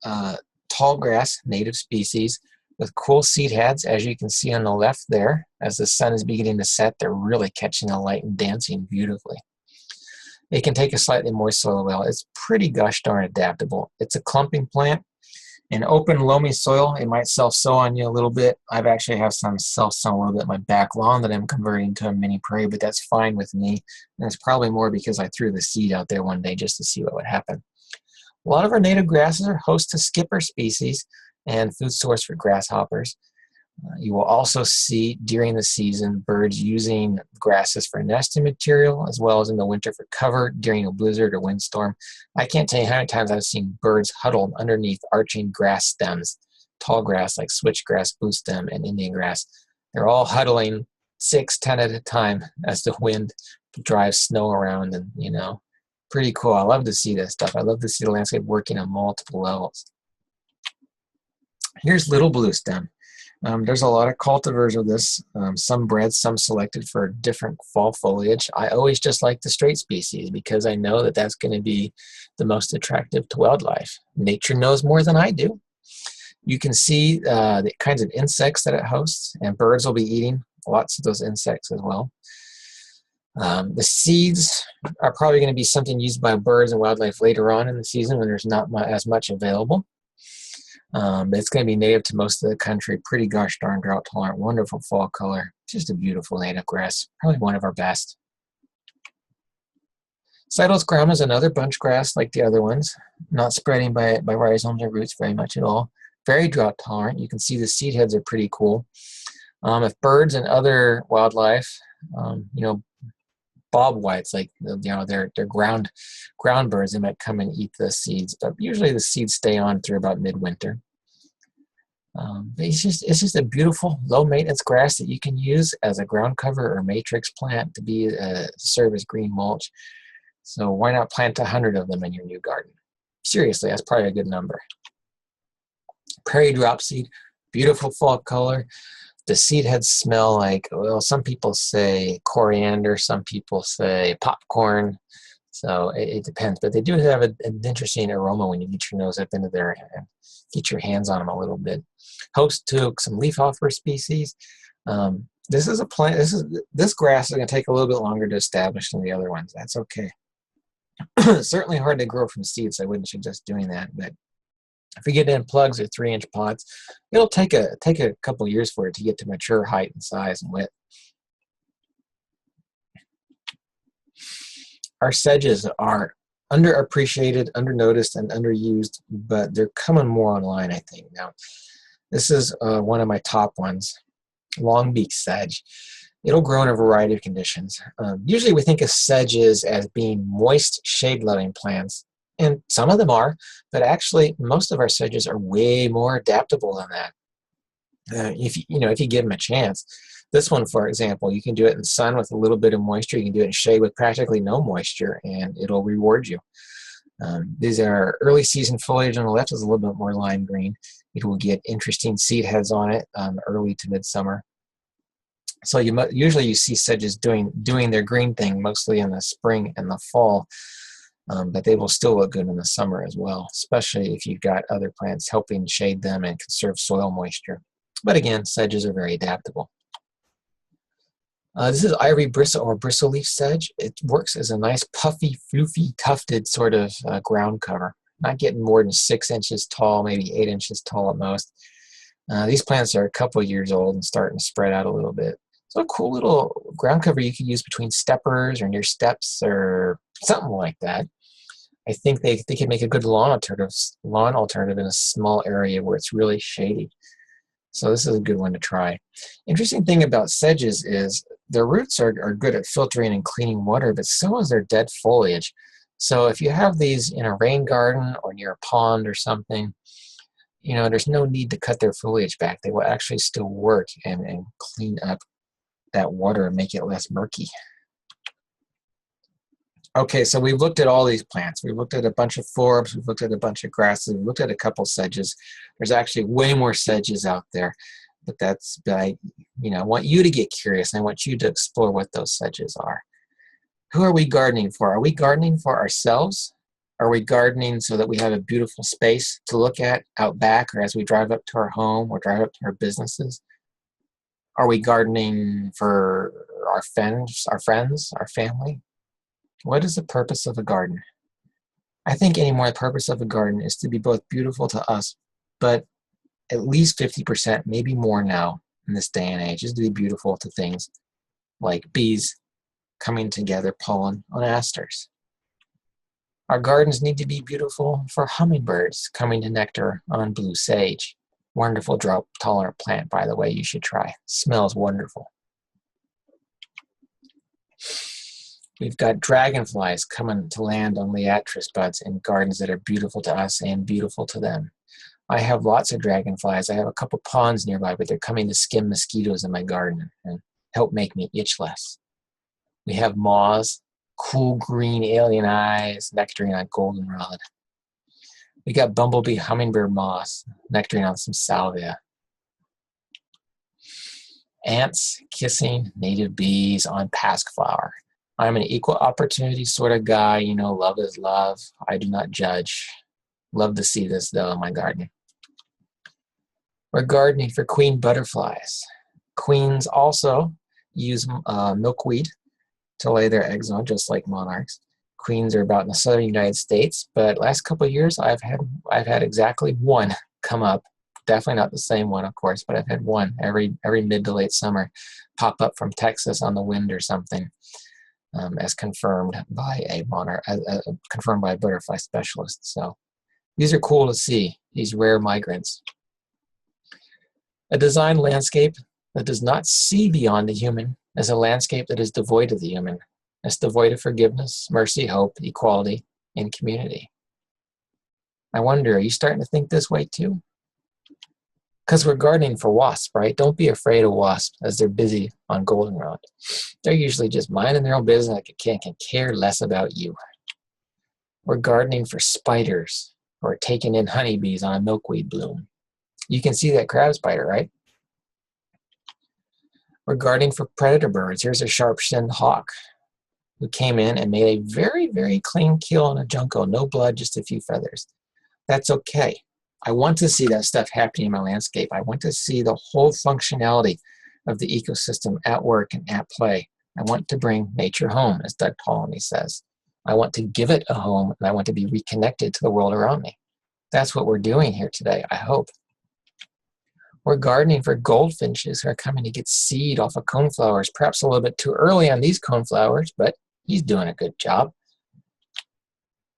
tall grass native species with cool seed heads, as you can see on the left there. As the sun is beginning to set, they're really catching the light and dancing beautifully. It can take a slightly moist soil well. It's pretty gosh darn adaptable. It's a clumping plant. In open, loamy soil, it might self-sow on you a little bit. I've actually have some self-sow a little bit in my back lawn that I'm converting to a mini prairie, but that's fine with me. And it's probably more because I threw the seed out there one day just to see what would happen. A lot of our native grasses are host to skipper species and food source for grasshoppers. You will also see during the season birds using grasses for nesting material, as well as in the winter for cover during a blizzard or windstorm. I can't tell you how many times I've seen birds huddled underneath arching grass stems, tall grass like switchgrass, bluestem, and Indian grass. They're all huddling 6, 10 at a time as the wind drives snow around, and pretty cool. I love to see this stuff. I love to see the landscape working on multiple levels. Here's little bluestem. There's a lot of cultivars of this, some bred, some selected for different fall foliage. I always just like the straight species because I know that that's going to be the most attractive to wildlife. Nature knows more than I do. You can see the kinds of insects that it hosts, and birds will be eating lots of those insects as well. The seeds are probably going to be something used by birds and wildlife later on in the season when there's not as much available. But it's going to be native to most of the country. Pretty gosh darn drought tolerant, wonderful fall color. Just a beautiful native grass, probably one of our best. Sideoats Grama is another bunch grass like the other ones, not spreading by rhizomes or roots very much at all. Very drought tolerant. You can see the seed heads are pretty cool. If birds and other wildlife, bob whites, like they're ground birds, they might come and eat the seeds, but usually the seeds stay on through about midwinter. It's just a beautiful low maintenance grass that you can use as a ground cover or matrix plant to serve as green mulch. So why not plant 100 of them in your new garden? Seriously, that's probably a good number. Prairie Dropseed, beautiful fall color. The seed heads smell like, well, some people say coriander, some people say popcorn. So it depends, but they do have an interesting aroma when you get your nose up into there and get your hands on them a little bit. Host to some leafhopper species. This is a plant. This grass is going to take a little bit longer to establish than the other ones. That's okay. Certainly hard to grow from seeds, so I wouldn't suggest doing that. But if you get it in plugs or 3-inch pots, it'll take a couple years for it to get to mature height and size and width. Our sedges are underappreciated, undernoticed, and underused, but they're coming more online, I think. Now, this is one of my top ones, long-beak sedge. It'll grow in a variety of conditions. Usually we think of sedges as being moist, shade-loving plants, and some of them are, but actually most of our sedges are way more adaptable than that. If you give them a chance. This one, for example, you can do it in the sun with a little bit of moisture. You can do it in shade with practically no moisture, and it'll reward you. These are early season foliage. On the left is a little bit more lime green. It will get interesting seed heads on it early to midsummer. So usually you see sedges doing their green thing mostly in the spring and the fall, but they will still look good in the summer as well, especially if you've got other plants helping shade them and conserve soil moisture. But again, sedges are very adaptable. This is ivory bristle or bristleaf sedge. It works as a nice puffy, floofy, tufted sort of ground cover. Not getting more than 6 inches tall, maybe 8 inches tall at most. These plants are a couple years old and starting to spread out a little bit. So a cool little ground cover you could use between steppers or near steps or something like that. I think they could make a good lawn alternative in a small area where it's really shady. So this is a good one to try. Interesting thing about sedges is their roots are good at filtering and cleaning water, but so is their dead foliage. So if you have these in a rain garden or near a pond or something, there's no need to cut their foliage back. They will actually still work and clean up that water and make it less murky. Okay, so we've looked at all these plants. We've looked at a bunch of forbs. We've looked at a bunch of grasses. We've looked at a couple sedges. There's actually way more sedges out there, but I want you to get curious, and I want you to explore what those sedges are. Who are we gardening for? Are we gardening for ourselves? Are we gardening so that we have a beautiful space to look at out back or as we drive up to our home or drive up to our businesses? Are we gardening for our friends, our family? What is the purpose of a garden? I think anymore the purpose of a garden is to be both beautiful to us, but at least 50%, maybe more now in this day and age, is to be beautiful to things like bees coming together pollen on asters. Our gardens need to be beautiful for hummingbirds coming to nectar on blue sage. Wonderful drought-tolerant plant, by the way, you should try. Smells wonderful. We've got dragonflies coming to land on liatris buds in gardens that are beautiful to us and beautiful to them. I have lots of dragonflies. I have a couple ponds nearby, but they're coming to skim mosquitoes in my garden and help make me itch less. We have moths, cool green alien eyes, nectarine on goldenrod. We got bumblebee hummingbird moths, nectarine on some salvia. Ants kissing native bees on Pasque Flower. I'm an equal opportunity sort of guy, you know, love is love. I do not judge. Love to see this though in my garden. We're gardening for queen butterflies. Queens also use milkweed to lay their eggs on, just like monarchs. Queens are about in the southern United States, but last couple of years I've had exactly one come up. Definitely not the same one, of course, but I've had one every mid to late summer pop up from Texas on the wind or something, as confirmed by a monarch, confirmed by a butterfly specialist. So these are cool to see, these rare migrants. A designed landscape that does not see beyond the human is a landscape that is devoid of the human. It's devoid of forgiveness, mercy, hope, equality, and community. I wonder, are you starting to think this way too? Because we're gardening for wasps, right? Don't be afraid of wasps as they're busy on goldenrod. They're usually just minding their own business and can care less about you. We're gardening for spiders or taking in honeybees on a milkweed bloom. You can see that crab spider, right? We're gardening for predator birds. Here's a sharp-shinned hawk who came in and made a very, very clean kill on a junco. No blood, just a few feathers. That's okay. I want to see that stuff happening in my landscape. I want to see the whole functionality of the ecosystem at work and at play. I want to bring nature home, as Doug Ptolemy says. I want to give it a home, and I want to be reconnected to the world around me. That's what we're doing here today, I hope. We're gardening for goldfinches who are coming to get seed off of coneflowers. Perhaps a little bit too early on these coneflowers, but he's doing a good job.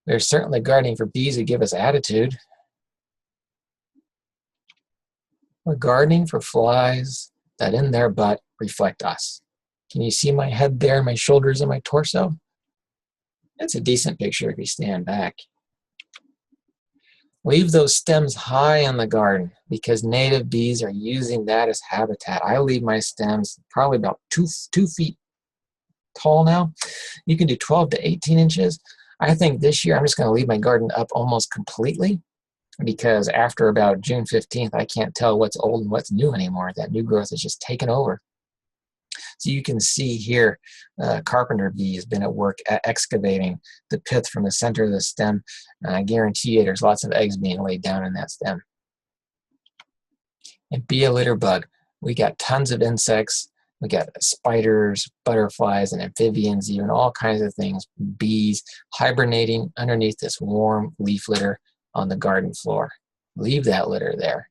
We're certainly gardening for bees who give us attitude. We're gardening for flies that in their butt reflect us. Can you see my head there, my shoulders, and my torso? That's a decent picture if you stand back. Leave those stems high in the garden because native bees are using that as habitat. I leave my stems probably about 2 feet tall now. You can do 12 to 18 inches. I think this year I'm just going to leave my garden up almost completely, because after about June 15th, I can't tell what's old and what's new anymore. That new growth is just taken over. So you can see here, carpenter bee has been at work excavating the pith from the center of the stem. And I guarantee you there's lots of eggs being laid down in that stem. And be a litter bug. We got tons of insects. We got spiders, butterflies, and amphibians, even all kinds of things. Bees hibernating underneath this warm leaf litter on the garden floor. Leave that litter there.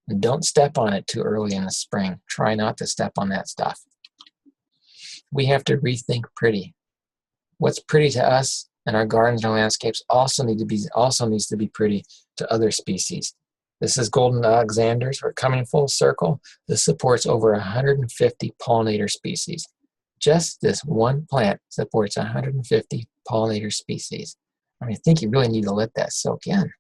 And don't step on it too early in the spring. Try not to step on that stuff. We have to rethink pretty. What's pretty to us and our gardens and our landscapes also needs to be pretty to other species. This is golden Alexanders. We're coming full circle. This supports over 150 pollinator species. Just this one plant supports 150 pollinator species. I mean, I think you really need to let that soak in.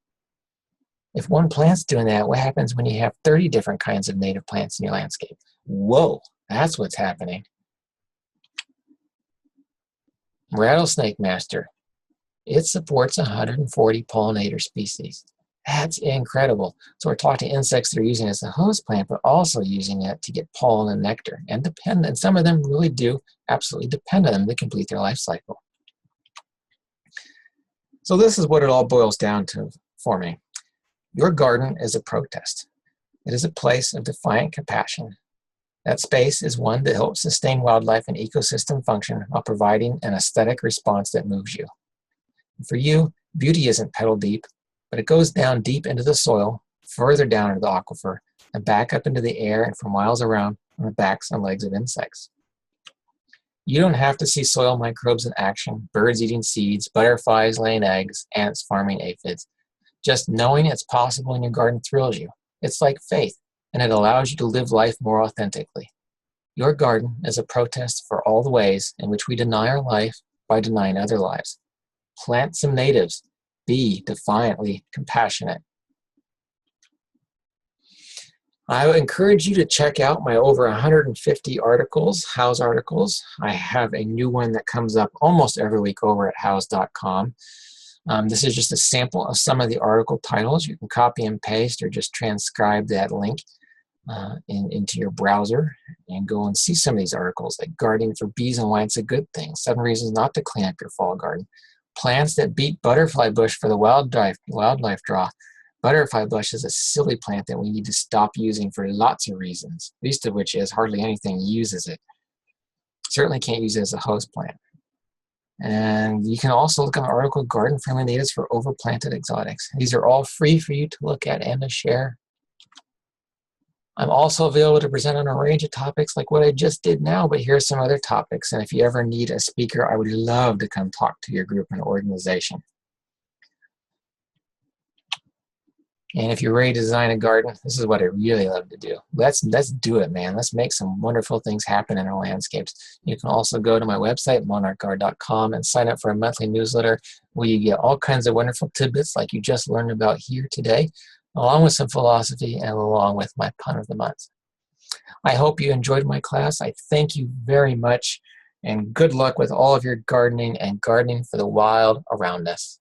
If one plant's doing that, what happens when you have 30 different kinds of native plants in your landscape? Whoa, that's what's happening. Rattlesnake Master. It supports 140 pollinator species. That's incredible. So we're talking insects that are using it as a host plant, but also using it to get pollen and nectar. And some of them really do absolutely depend on them to complete their life cycle. So this is what it all boils down to for me. Your garden is a protest. It is a place of defiant compassion. That space is one that helps sustain wildlife and ecosystem function while providing an aesthetic response that moves you. And for you, beauty isn't petal deep, but it goes down deep into the soil, further down into the aquifer, and back up into the air and for miles around on the backs and legs of insects. You don't have to see soil microbes in action, birds eating seeds, butterflies laying eggs, ants farming aphids. Just knowing it's possible in your garden thrills you. It's like faith, and it allows you to live life more authentically. Your garden is a protest for all the ways in which we deny our life by denying other lives. Plant some natives. Be defiantly compassionate. I would encourage you to check out my over 150 articles, Houzz Articles. I have a new one that comes up almost every week over at houzz.com. This is just a sample of some of the article titles. You can copy and paste or just transcribe that link into your browser and go and see some of these articles, like Gardening for Bees and Why It's a Good Thing, 7 Reasons Not to Clean Up Your Fall Garden, Plants That Beat Butterfly Bush for the Wildlife Draw. Butterfly bush is a silly plant that we need to stop using for lots of reasons, least of which is hardly anything uses it. Certainly can't use it as a host plant. And you can also look on the article Garden-Friendly Natives for Overplanted Exotics. These are all free for you to look at and to share. I'm also available to present on a range of topics like what I just did now, but here's some other topics. And if you ever need a speaker, I would love to come talk to your group and organization. And if you're ready to design a garden, this is what I really love to do. Let's do it, man. Let's make some wonderful things happen in our landscapes. You can also go to my website, monarchguard.com, and sign up for a monthly newsletter where you get all kinds of wonderful tidbits like you just learned about here today, along with some philosophy and along with my pun of the month. I hope you enjoyed my class. I thank you very much, and good luck with all of your gardening and gardening for the wild around us.